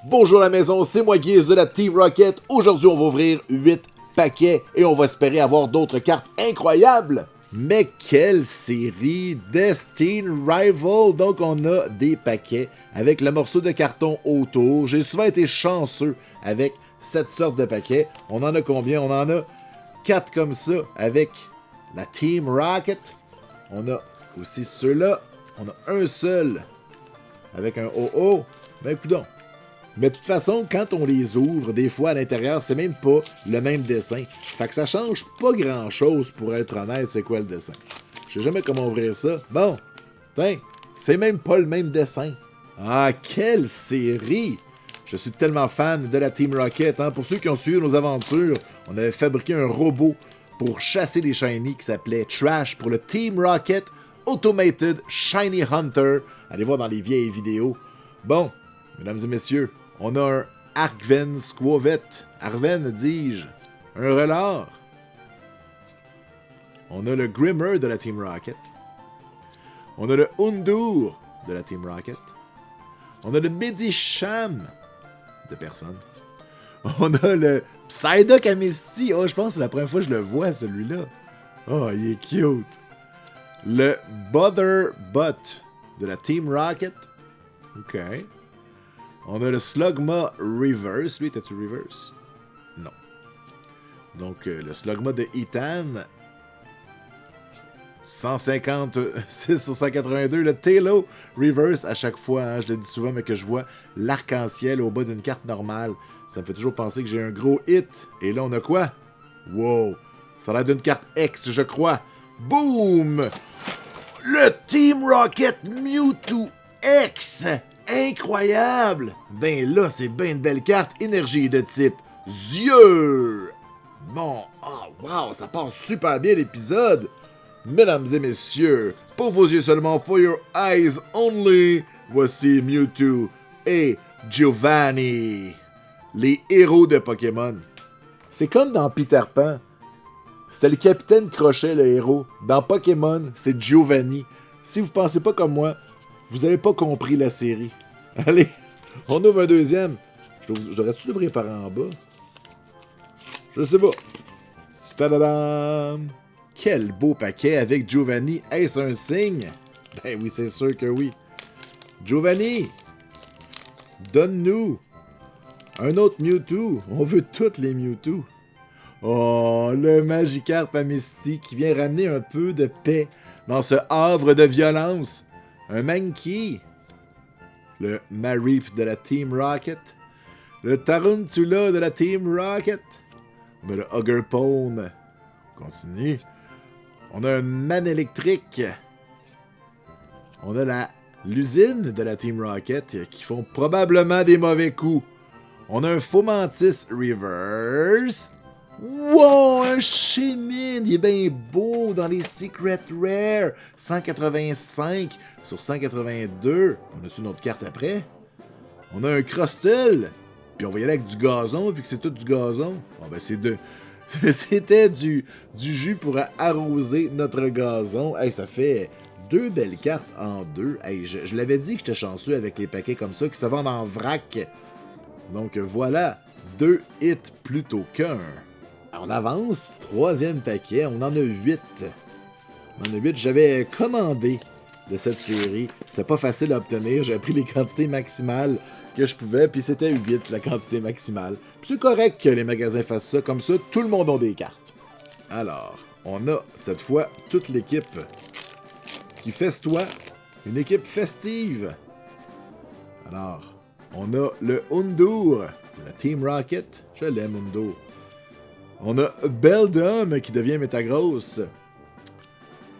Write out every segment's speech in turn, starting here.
Bonjour la maison, c'est moi Guiz de la Team Rocket. Aujourd'hui, on va ouvrir 8 paquets et on va espérer avoir d'autres cartes incroyables. Mais quelle série! Destined Rival! Donc on a des paquets avec le morceau de carton autour. J'ai souvent été chanceux avec cette sorte de paquets. On en a combien? On en a 4 comme ça avec la Team Rocket. On a aussi ceux-là. On a un seul avec un OO. Ben coudonc. Mais de toute façon, quand on les ouvre, des fois à l'intérieur, c'est même pas le même dessin. Fait que ça change pas grand-chose pour être honnête, c'est quoi le dessin. Je sais jamais comment ouvrir ça. Bon, tiens, c'est même pas le même dessin. Ah, quelle série! Je suis tellement fan de la Team Rocket. Hein? Pour ceux qui ont suivi nos aventures, on avait fabriqué un robot pour chasser les Shiny qui s'appelait Trash pour le Team Rocket Automated Shiny Hunter. Allez voir dans les vieilles vidéos. Bon, mesdames et messieurs, on a un Arven Squavet. Arven, dis-je. Un Relard. On a le Grimmer de la Team Rocket. On a le Undur de la Team Rocket. On a le Medicham de personne. On a le Psyduck Amisty. Oh, je pense que c'est la première fois que je le vois, celui-là. Oh, il est cute. Le Botherbutt de la Team Rocket. OK. On a le Slugma Reverse. Lui, t'as-tu Reverse? Non. Donc, le Slugma de Ethan. 156 sur 182. Le Tailo Reverse à chaque fois. Hein, je le dis souvent, mais que je vois l'arc-en-ciel au bas d'une carte normale. Ça me fait toujours penser que j'ai un gros hit. Et là, on a quoi? Wow! Ça a l'air d'une carte X, je crois. Boom! Le Team Rocket Mewtwo X! Incroyable! Ben là, c'est ben une belle carte. Énergie de type yeux! Bon, oh wow, ça passe super bien l'épisode. Mesdames et messieurs, pour vos yeux seulement, for your eyes only, voici Mewtwo et Giovanni, les héros de Pokémon. C'est comme dans Peter Pan. C'était le Capitaine Crochet, le héros. Dans Pokémon, c'est Giovanni. Si vous pensez pas comme moi, vous avez pas compris la série. Allez, on ouvre un deuxième. Je devrais-tu l'ouvrir par en bas? Je sais pas. Tadadam! Quel beau paquet avec Giovanni. Est-ce un signe? Ben oui, c'est sûr que oui. Giovanni, donne-nous un autre Mewtwo. On veut toutes les Mewtwo. Oh, le Magikarp Amisty qui vient ramener un peu de paix dans ce havre de violence. Un Mankey. Le Mareep de la Team Rocket. Le Tarantula de la Team Rocket. On a le Huggerpone. On continue. On a un Man électrique. On a l'usine de la Team Rocket qui font probablement des mauvais coups. On a un Fomantis Reverse. Wow, un Shaymin, il est bien beau dans les Secret Rare. 185 sur 182. On a-tu une autre carte après? On a un Crustle. Puis on va y aller avec du gazon, vu que c'est tout du gazon. Ah ben c'était du jus pour arroser notre gazon. Hey, ça fait 2 belles cartes en 2. Hey, je l'avais dit que j'étais chanceux avec les paquets comme ça, qui se vendent en vrac. Donc voilà, 2 hits plutôt qu'un. On avance, 3e paquet, on en a 8. On en a 8, j'avais commandé de cette série. C'était pas facile à obtenir, j'avais pris les quantités maximales que je pouvais, puis c'était 8 la quantité maximale. Puis c'est correct que les magasins fassent ça, comme ça, tout le monde a des cartes. Alors, on a cette fois toute l'équipe qui festoie, une équipe festive. Alors, on a le Undur, la Team Rocket, je l'aime Undur. On a Beldum qui devient Metagross.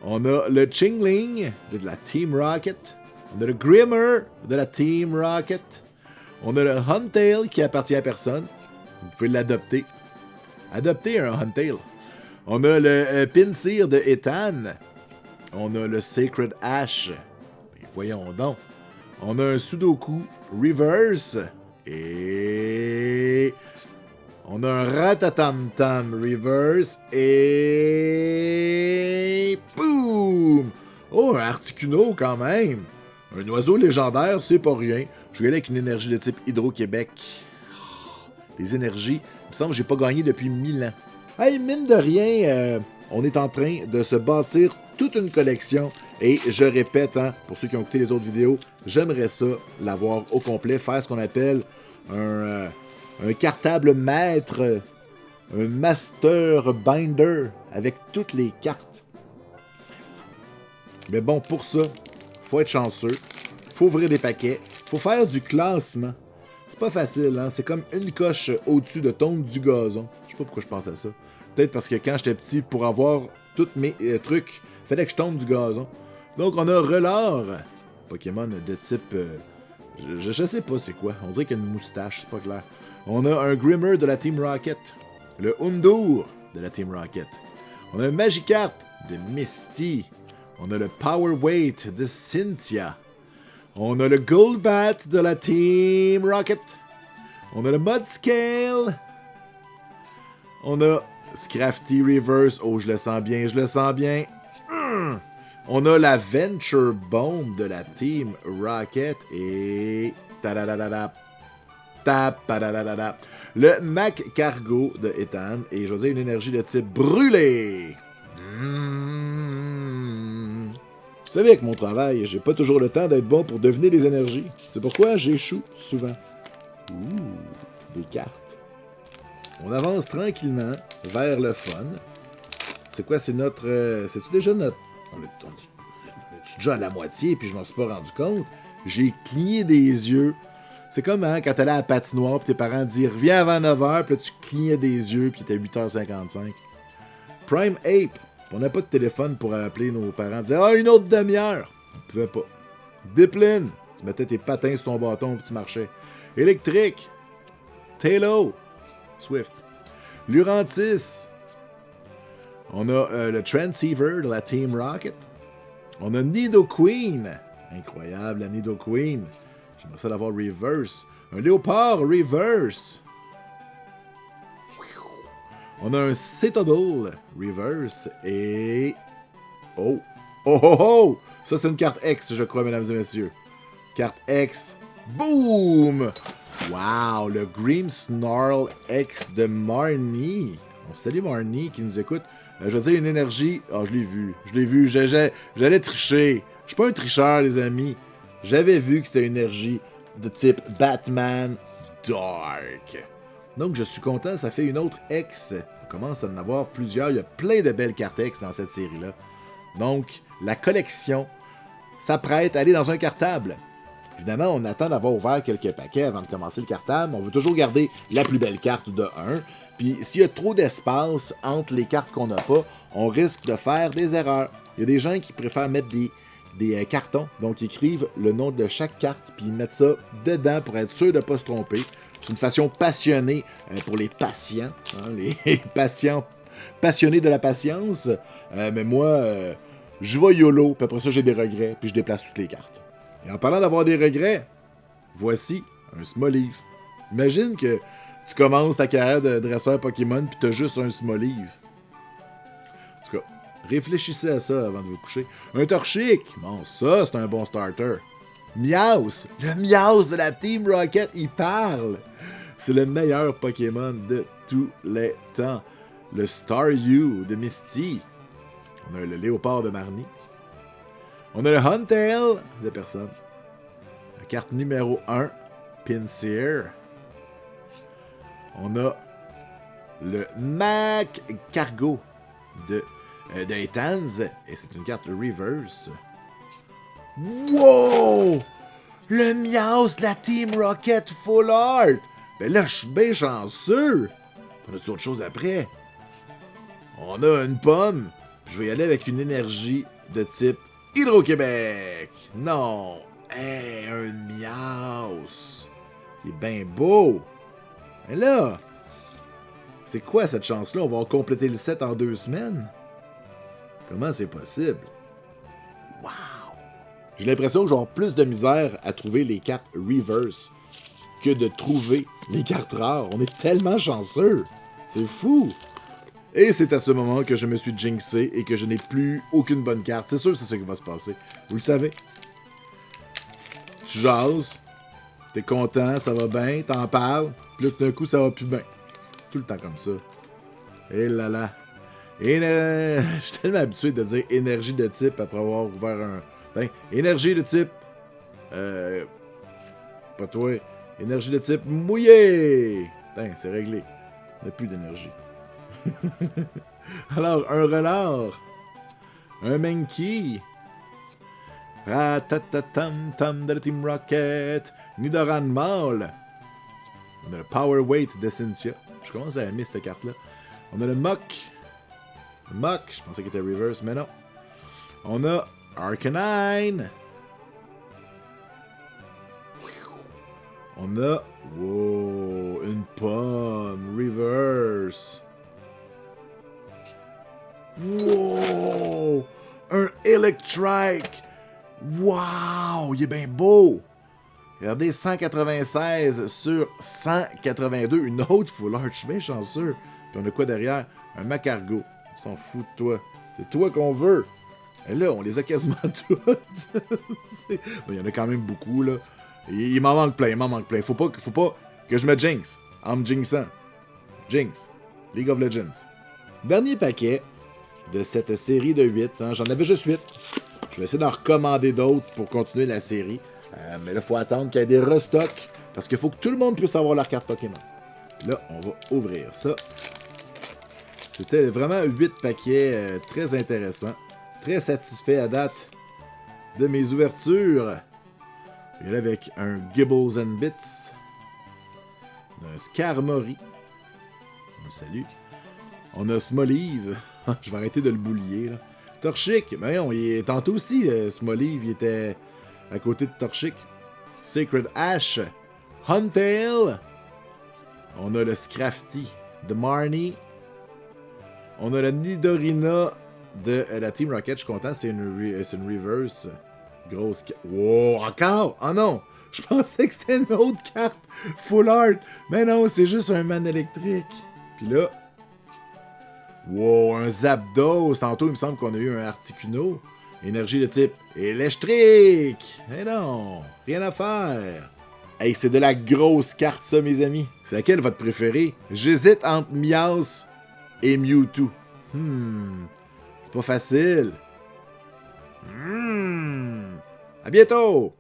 On a le Chingling de la Team Rocket. On a le Grimmer de la Team Rocket. On a le Huntail qui appartient à personne. Vous pouvez l'adopter. Adopter un Huntail. On a le Pinsir de Ethan. On a le Sacred Ash. Et voyons donc. On a un Sudoku Reverse. Et on a un Ratatamtam Reverse. Et boum! Oh, un Articuno quand même. Un oiseau légendaire, c'est pas rien. Je vais aller avec une énergie de type Hydro-Québec. Les énergies, il me semble que j'ai pas gagné depuis 1000 ans. Hey, mine de rien, on est en train de se bâtir toute une collection. Et je répète, hein, pour ceux qui ont écouté les autres vidéos, j'aimerais ça, l'avoir au complet, faire ce qu'on appelle un cartable maître, un master binder avec toutes les cartes. C'est fou. Mais bon, pour ça, faut être chanceux, faut ouvrir des paquets, faut faire du classement. C'est pas facile, hein? C'est comme une coche au-dessus de tombe du gazon. Je sais pas pourquoi je pense à ça. Peut-être parce que quand j'étais petit, pour avoir tous mes trucs, fallait que je tombe du gazon. Donc on a Relore, Pokémon de type... je sais pas c'est quoi, on dirait qu'il y a une moustache, c'est pas clair. On a un Grimmer de la Team Rocket, le Undour de la Team Rocket. On a un Magikarp de Misty. On a le Power Weight de Cynthia. On a le Golbat de la Team Rocket. On a le Mudscale. On a Scrafty Reverse. Oh, je le sens bien, je le sens bien. On a la Venture Bomb de la Team Rocket. Et... le Mac Cargo de Ethan. Et je vais dire une énergie de type brûlé. Vous savez, avec mon travail, j'ai pas toujours le temps d'être bon pour deviner les énergies. C'est pourquoi j'échoue souvent. Des cartes. On avance tranquillement vers le fun. C'est quoi, c'est notre... c'est-tu déjà notre... On est déjà à la moitié, puis je m'en suis pas rendu compte. J'ai cligné des yeux. C'est comme hein, quand t'allais à la patinoire, puis tes parents disent « Reviens avant 9h », puis là, tu clignais des yeux, puis il était 8h55. Prime Ape. On n'a pas de téléphone pour appeler nos parents. Dire ah, une autre demi-heure. On pouvait pas. Dipline. Tu mettais tes patins sur ton bâton et tu marchais. Électrique. Talo. Swift. Lurantis. On a le Transceiver de la Team Rocket. On a Nidoqueen. Incroyable, la Nidoqueen. J'aimerais ça l'avoir reverse. Un Léopard reverse. On a un Citadel Reverse et... Oh! Oh oh oh! Ça, c'est une carte X, je crois, mesdames et messieurs. Carte X. Boom! Wow! Le Green Snarl X de Marnie. On salue Marnie qui nous écoute. Je veux dire, une énergie... Ah, je l'ai vu. Je l'ai vu. J'allais tricher. Je suis pas un tricheur, les amis. J'avais vu que c'était une énergie de type Batman Dark. Donc, je suis content, ça fait une autre X. On commence à en avoir plusieurs. Il y a plein de belles cartes X dans cette série-là. Donc, la collection s'apprête à aller dans un cartable. Évidemment, on attend d'avoir ouvert quelques paquets avant de commencer le cartable. On veut toujours garder la plus belle carte de 1. Puis, s'il y a trop d'espace entre les cartes qu'on n'a pas, on risque de faire des erreurs. Il y a des gens qui préfèrent mettre des cartons. Donc, ils écrivent le nom de chaque carte, puis ils mettent ça dedans pour être sûr de ne pas se tromper. C'est une façon passionnée pour les patients, hein, les patients passionnés de la patience. Mais moi, je vais YOLO, puis après ça, j'ai des regrets, puis je déplace toutes les cartes. Et en parlant d'avoir des regrets, voici un Smoliv. Imagine que tu commences ta carrière de dresseur Pokémon, puis tu as juste un Smoliv. En tout cas, réfléchissez à ça avant de vous coucher. Un Torchic, bon, ça, c'est un bon starter. Meowth, le Meowth de la Team Rocket, il parle. C'est le meilleur Pokémon de tous les temps. Le Staryu de Misty. On a le Léopard de Marnie. On a le Huntail de personne. La carte numéro 1, Pinsir. On a le Mac Cargo de Etans. Et c'est une carte reverse. Wow! Le Meowth de la Team Rocket Full Art! Ben là, je suis bien chanceux! On a-tu autre chose après? On a une pomme. Je vais y aller avec une énergie de type Hydro-Québec! Non! Hey, un Meowth! Il est bien beau! Mais là, c'est quoi cette chance-là? On va compléter le set en 2 semaines? Comment c'est possible? Wow! J'ai l'impression que j'ai plus de misère à trouver les cartes reverse que de trouver les cartes rares. On est tellement chanceux. C'est fou. Et c'est à ce moment que je me suis jinxé et que je n'ai plus aucune bonne carte. C'est sûr que c'est ça qui va se passer. Vous le savez. tu jases, t'es content, ça va bien, t'en parles, puis là, tout d'un coup, ça va plus bien. Tout le temps comme ça. Et là là. Et je suis tellement habitué de dire énergie de type après avoir ouvert un... Hein, énergie de type... Pas toi. Énergie de type mouillé. C'est réglé. Il n'y a plus d'énergie. Alors, un renard. Un Mankey. Ratatatam de la Team Rocket. Nidoran Mall. On a le Power Weight de Cynthia. Je commence à aimer cette carte-là. On a le Muck. Le Muck, je pensais qu'il était reverse, mais non. On a Arcanine. On a... Wow, une pomme. Reverse. Wow! Un Electrike! Wow! Il est bien beau! Regardez, 196 sur 182. Une autre full art. Je suis bien chanceux. Puis on a quoi derrière? Un Macargo. On s'en fout de toi. C'est toi qu'on veut. Et là, on les a quasiment toutes. Il y en a quand même beaucoup, là. Il m'en manque plein, Faut pas que je me jinx. En me jinxant. Jinx. League of Legends. Dernier paquet de cette série de 8. Hein. J'en avais juste 8. Je vais essayer d'en recommander d'autres pour continuer la série. Mais là, il faut attendre qu'il y ait des restocks. Parce qu'il faut que tout le monde puisse avoir leur carte Pokémon. Là, on va ouvrir ça. C'était vraiment 8 paquets très intéressants. Très satisfait à date de mes ouvertures. Et là, avec un Gibbles and Bits. Un Skarmory. On le salue. On a Smoliv. Je vais arrêter de le boulier, là. Torchic. Ben non, tantôt aussi, Smoliv, il était à côté de Torchic. Sacred Ash. Huntail. On a le Scrafty de Marnie. On a la Nidorina de la Team Rocket. Je suis content, c'est une reverse. Grosse carte. Wow, encore? Oh non! Je pensais que c'était une autre carte full art. Mais non, c'est juste un man électrique. Puis là... Wow, un Zapdos. Tantôt, il me semble qu'on a eu un Articuno. Énergie de type électrique. Mais non, rien à faire. Hey, c'est de la grosse carte, ça, mes amis. C'est laquelle votre préférée? J'hésite entre Meowth et Mewtwo. C'est pas facile. À bientôt!